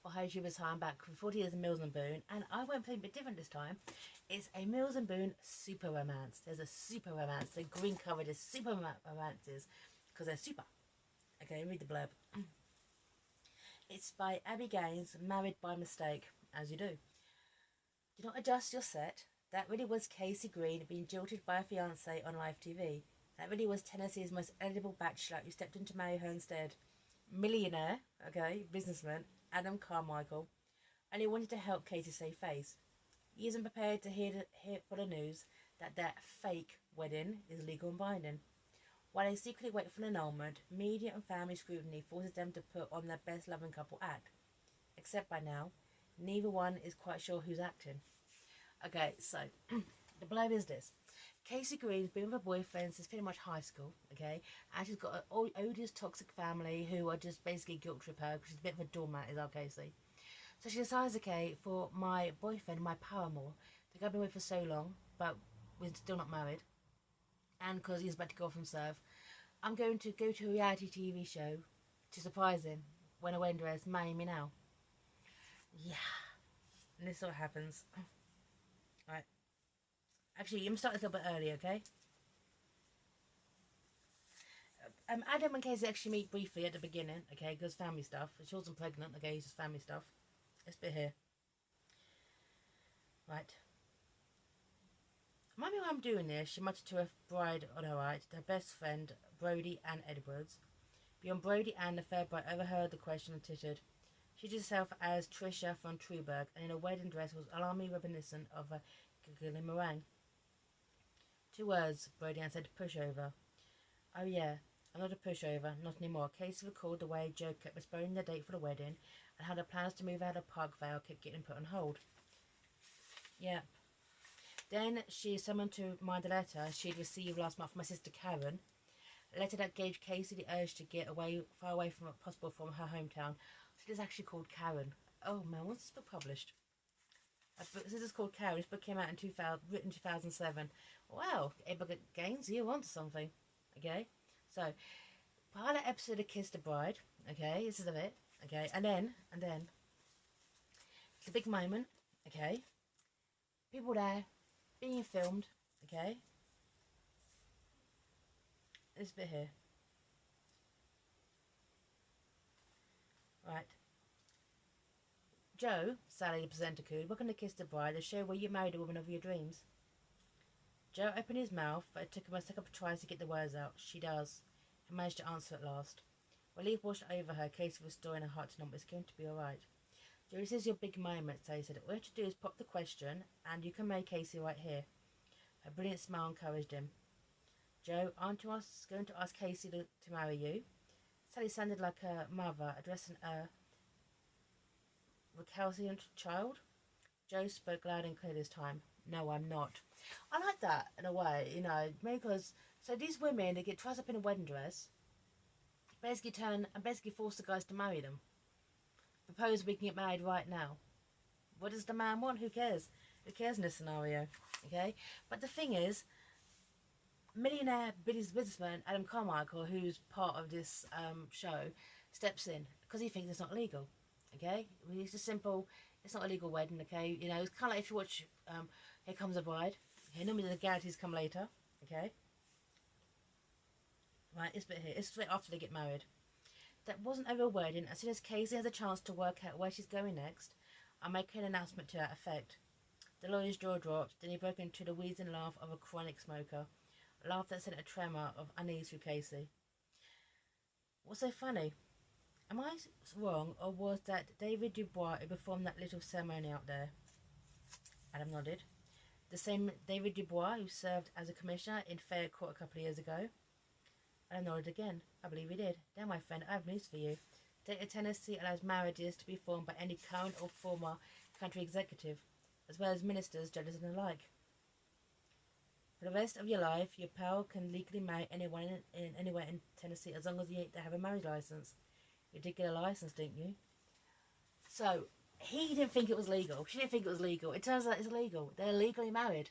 Oh, hi YouTubers, hi, I'm back for 40 years of Mills and Boone, and I went for a bit different this time. It's a Mills and Boone super romance. There's a super romance. The green cover is super romances because they're super. Okay, read the blurb. It's by Abby Gaines, Married by Mistake, as you do. Do not adjust your set. That really was Casey Green being jilted by a fiancee on live TV. That really was Tennessee's most eligible bachelor who stepped in to marry her instead. Millionaire, okay, businessman, Adam Carmichael, and he wanted to help Casey save face. He isn't prepared to hear for the news that their fake wedding is legal and binding. While they secretly wait for an annulment, media and family scrutiny forces them to put on their best loving couple act. Except by now, neither one is quite sure who's acting. Okay, so the blurb is this. Casey Green's been with her boyfriend since pretty much high school, okay? And she's got an odious, toxic family who are just basically guilt trip her because she's a bit of a doormat, is our Casey. So she decides, okay, for my boyfriend, my paramour, the guy I've been with for so long, but we're still not married, and because he's about to go off himself, I'm going to go to a reality TV show to surprise him when a wedding dress marry me now. Yeah, and this is what happens. Right. Actually, I'm starting a little bit early, okay? Adam and Casey actually meet briefly at the beginning, okay, because family stuff. She wasn't pregnant, okay, it's just family stuff. This bit here. Right. Remind me why I'm doing this, she muttered to her bride on her right, her best friend, Brody Ann Edwards. Beyond Brody Ann, the fair bride overheard the question and tittered. She did herself as Tricia von Truberg, and in a wedding dress was alarmingly reminiscent of a giggling meringue. 2 words, Brody Ann said, pushover. Oh yeah, I'm not a pushover, not anymore. Casey recalled the way Joe kept postponing the date for the wedding, and how the plans to move out of Parkvale kept getting put on hold. Yeah. Then she summoned to mind a letter she'd received last month from my sister Karen, a letter that gave Casey the urge to get away, far away from possible from her hometown. So it's actually called Karen. Oh man, when's this book published? This is called Karen. This book came out in 2000, written in 2007. Wow, A-Book Gaines, you're onto something. Okay, so pilot episode of Kiss the Bride. Okay, this is of it. Okay, and then it's a big moment. Okay, people there being filmed. Okay, this bit here. Right. Joe, Sally the presenter cooed, welcome to Kiss the Bride, the show where you marry the woman of your dreams. Joe opened his mouth, but it took him a second try to get the words out. She does. He managed to answer at last. Relief washed over her, Casey restoring her heart to number. It's going to be alright. Joe, this is your big moment, Sally said. All you have to do is pop the question, and you can marry Casey right here. Her brilliant smile encouraged him. Joe, aren't you going to ask Casey to marry you? Sally sounded like a mother addressing a recalcitrant child. Joe spoke loud and clear this time. No, I'm not. I like that in a way, you know, because so these women they get dressed up in a wedding dress, basically force the guys to marry them. Propose we can get married right now. What does the man want? Who cares? Who cares in this scenario? Okay? But the thing is, millionaire businessman Adam Carmichael, who's part of this show, steps in because he thinks it's not legal. Okay, it's just simple. It's not a legal wedding. Okay, you know, it's kind of like if you watch Here Comes a Bride. Okay, normally the guarantees come later. Okay, right, this bit here. It's straight after they get married. That wasn't over a wedding. As soon as Casey has a chance to work out where she's going next, I'll make an announcement to that effect. The lawyer's jaw dropped. Then he broke into the wheezing laugh of a chronic smoker. A laugh that sent a tremor of unease through Casey. What's so funny? Am I wrong, or was that David Dubois who performed that little ceremony out there? Adam nodded. The same David Dubois who served as a commissioner in Fair Court a couple of years ago? Adam nodded again. I believe he did. Now, my friend, I have news for you. State of Tennessee allows marriages to be formed by any current or former county executive, as well as ministers, judges, and the like. For the rest of your life, your pal can legally marry anyone anywhere in Tennessee as long as they have a marriage license. You did get a license, didn't you? So, he didn't think it was legal. She didn't think it was legal. It turns out it's legal. They're legally married.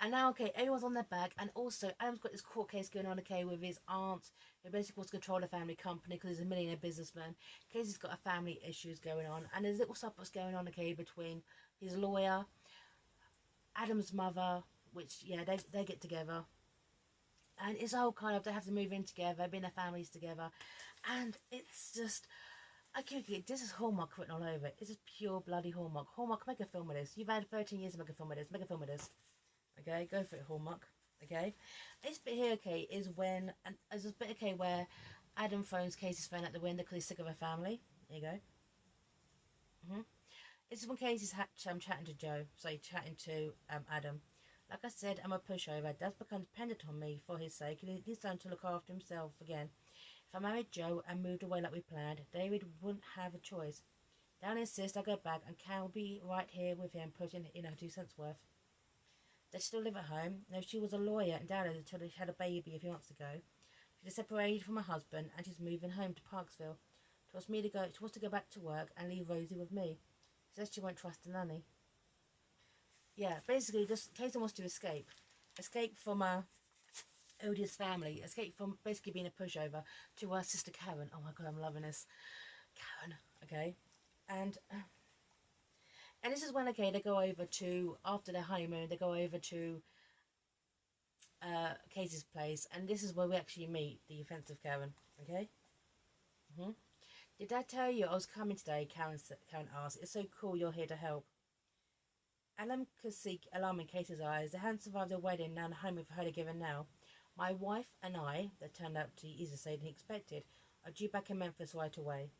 And now, okay, everyone's on their back, and also Adam's got this court case going on, okay, with his aunt, who basically wants to control the family company because he's a millionaire businessman. Casey's got a family issues going on, and there's little subplots going on, okay, between his lawyer, Adam's mother, which, yeah, they get together. And it's all kind of, they have to move in together, be in their families together. And it's just, I can't get, this is Hallmark written all over it. It's just pure bloody Hallmark. Hallmark, make a film of this. You've had 13 years to make a film of this. Make a film of this. Okay, go for it, Hallmark. Okay, this bit here, okay, is when, and there's this bit, okay, where Adam throws Casey's phone out the window because he's sick of her family. There you go. This is when Casey's chatting to Joe, sorry, chatting to Adam. Like I said, I'm a pushover. Dad's become dependent on me for his sake, and he's starting to look after himself again. If I married Joe and moved away like we planned, David wouldn't have a choice. Dad insists I go back, and Karen will be right here with him, putting in her 2 cents worth. They still live at home. Now, she was a lawyer and down until she had a baby a few months ago. She's separated from her husband and she's moving home to Parksville. She wants to go back to work and leave Rosie with me. She says she won't trust the nanny. Yeah, basically, just Casey wants to escape. Escape from a odious family. Escape from basically being a pushover to her sister Karen. Oh my god, I'm loving this. Karen, okay? And this is when, okay, they go over to, after their honeymoon, they go over to Casey's place, and this is where we actually meet the offensive Karen. Okay. Did I tell you I was coming today? Karen asked. It's so cool you're here to help. Alan could see alarm in Casey's eyes. They hadn't survived a wedding, now the home for her to give her now. My wife and I, that turned out to be easier said than he expected, are due back in Memphis right away.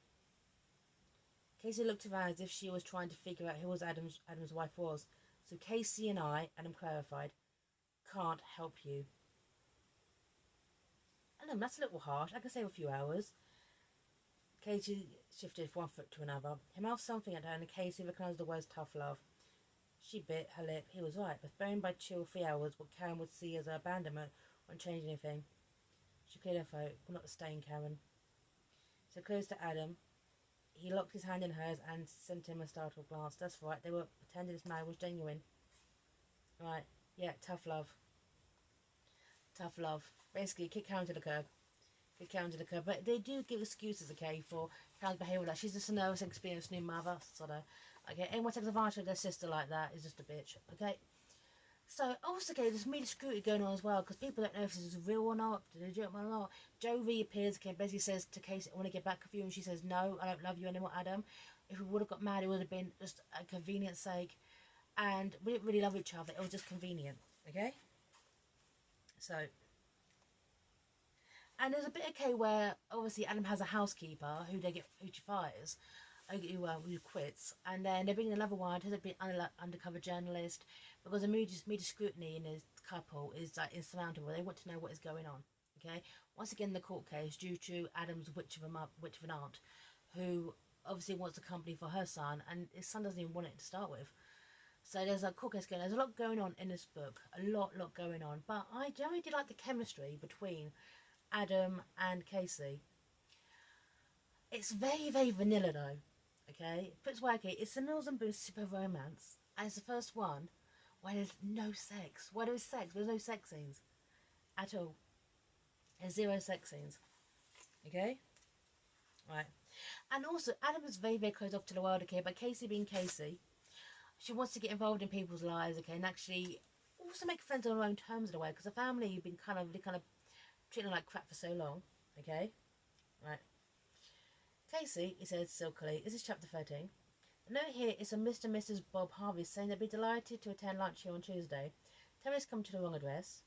Casey looked around as if she was trying to figure out who Adam's wife was. So Casey and I, Adam clarified, can't help you. Adam, that's a little harsh. I can save a few hours. Katie shifted from one foot to another. He mouthed something at her, and Casey recognised the words tough love. She bit her lip. He was right. Postponed by 2 or 3 hours, what Karen would see as abandonment won't change anything. She cleared her throat. We're not staying, Karen. So close to Adam. He locked his hand in hers and sent him a startled glance. That's right. They were pretending this marriage was genuine. Right. Yeah, tough love. Tough love. Basically, kick Karen to the curb. But they do give excuses, okay, for Karen's behaviour. Like, she's just a nervous, experienced new mother, sort of. Okay, anyone takes advantage of their sister like that is just a bitch, okay? So, also, okay, there's media scrutiny going on as well, because people don't know if this is real or not, did they do it or not. Joe reappears, okay, basically says to Casey, I want to get back with you, and she says, no, I don't love you anymore, Adam. If we would have got mad, it would have been just a convenience sake, and we didn't really love each other, it was just convenient, okay? So, and there's a bit, okay, where obviously Adam has a housekeeper who she fires, who quits, and then they bring in another one who's a bit undercover journalist, because the media scrutiny in this couple is like insurmountable. They want to know what is going on. Okay, once again, the court case due to Adam's witch of an aunt, who obviously wants a company for her son, and his son doesn't even want it to start with. So there's a court case going. There's a lot going on in this book, a lot going on. But I generally did like the chemistry between Adam and Casey. It's very vanilla though. Okay, puts wacky. It's the Mills and Booth super romance, and it's the first one where there's no sex. Where there's sex, there's no sex scenes at all. There's zero sex scenes. Okay, right. And also, Adam is very closed off to the world. Okay, but Casey being Casey, she wants to get involved in people's lives. Okay, and actually also make friends on her own terms in a way, because the family have been kind of treating her like crap for so long. Okay, right. Casey, he said silkily, this is chapter 13. The note here is from Mr. and Mrs. Bob Harvey saying they'd be delighted to attend lunch here on Tuesday. Tell me it's come to the wrong address.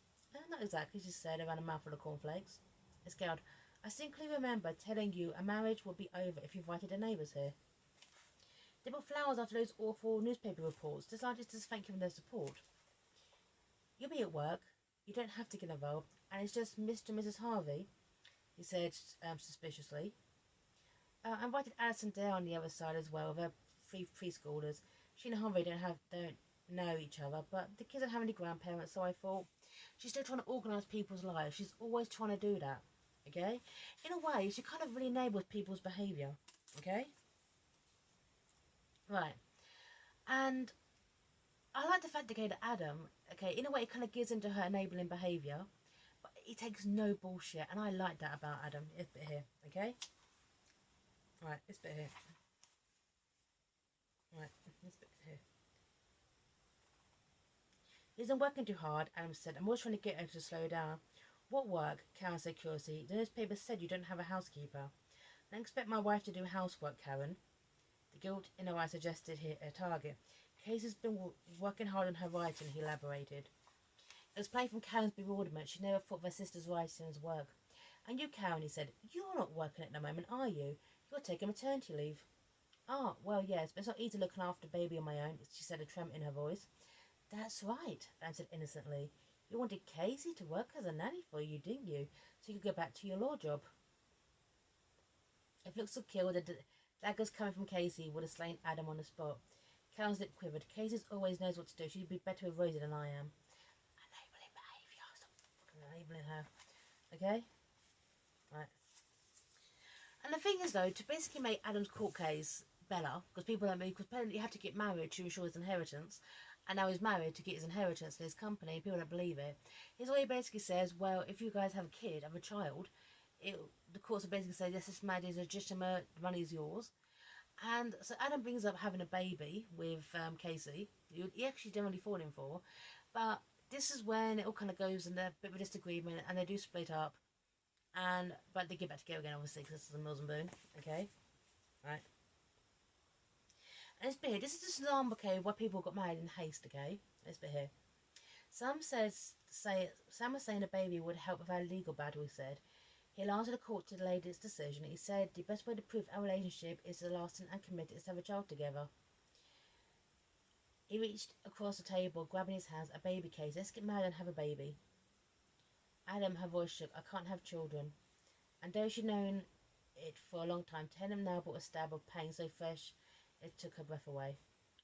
Not exactly, she said, around a mouthful of cornflakes. It scowled. I distinctly remember telling you a marriage would be over if you invited the neighbours here. They brought flowers after those awful newspaper reports, decided to thank you for their support. You'll be at work. You don't have to get involved, and it's just Mr. and Mrs. Harvey, he said suspiciously. I invited Alison down on the other side as well. They're preschoolers. She and Harvey don't know each other, but the kids don't have any grandparents, so I thought she's still trying to organise people's lives. She's always trying to do that. Okay? In a way, she kind of really enables people's behaviour. Okay? Right. And I like the fact that, okay, that Adam, okay, in a way, it kind of gives into her enabling behaviour, but he takes no bullshit, and I like that about Adam. This bit here, okay? Right, this bit here. Right, this bit here. He isn't working too hard, Adam said. I'm always trying to get her to slow down. What work? Karen said curiously. The newspaper said you don't have a housekeeper. I don't expect my wife to do housework, Karen. The guilt in her eye suggested a target. Casey's been working hard on her writing, he elaborated. It was plain from Karen's bewilderment. She never thought of her sister's writing as work. And you, Karen, he said, you're not working at the moment, are you? You're taking maternity leave. Ah, well, yes, but it's not easy looking after a baby on my own, she said, a tremor in her voice. That's right, Anne said innocently. You wanted Casey to work as a nanny for you, didn't you? So you could go back to your law job. If looks had killed, the daggers coming from Casey would have slain Adam on the spot. Karen's lip quivered. Casey always knows what to do. She'd be better with Rosie than I am. Enabling behaviour. Stop fucking enabling her. Okay? Right. And the thing is, though, to basically make Adam's court case better, because people don't move, because apparently you had to get married to ensure his inheritance, and now he's married to get his inheritance in his company, people don't believe it. His lawyer basically says, well, if you guys have a kid, have a child, the courts will basically say, yes, this marriage is legitimate, the money is yours. And so Adam brings up having a baby with Casey, who he actually generally falling for, but this is when it all kind of goes in a bit of a disagreement, and they do split up. But they get back together again, obviously, because this is a Mills and Boone. Okay, right. And this bit here, this is just an example, okay, where people got married in haste. Okay, this bit here. Some were saying a baby would help with our legal battle. He said. He allowed the court to delay its decision. He said the best way to prove our relationship is to lasting and committed is to have a child together. He reached across the table, grabbing his hands, a baby case. Let's get married and have a baby. Adam, her voice shook. I can't have children. And though she'd known it for a long time, Tenham now brought a stab of pain so fresh it took her breath away.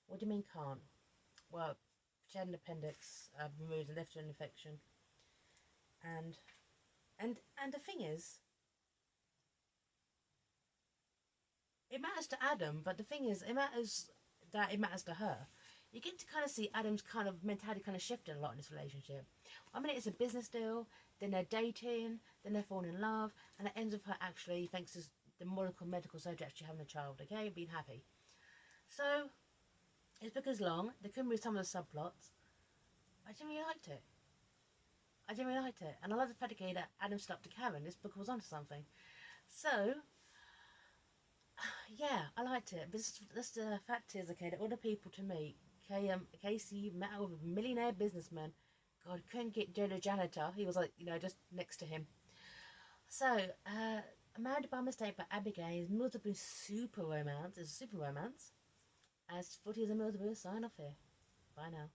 What do you mean can't? Well, she had an appendix removed and left her an infection. And and the thing is, it matters to Adam, but the thing is, it matters to her. You get to kind of see Adam's kind of mentality kind of shifting a lot in this relationship. I mean, it's a business deal, then they're dating, then they're falling in love, and it ends with her actually, thanks to the medical surgery, actually having a child, okay, being happy. So, his book is long, there could be some of the subplots. I genuinely liked it. And I love the fact that Adam stuck to Karen. This book was onto something. So, yeah, I liked it. But this the fact is, okay, that all the people to meet, Casey met with a millionaire businessman. God, couldn't get Joe the janitor. He was like, just next to him. So, Married by Mistake by Abigail. Mills have been super romance. It's a super romance. As 40 years of Mills have been sign off here. Bye now.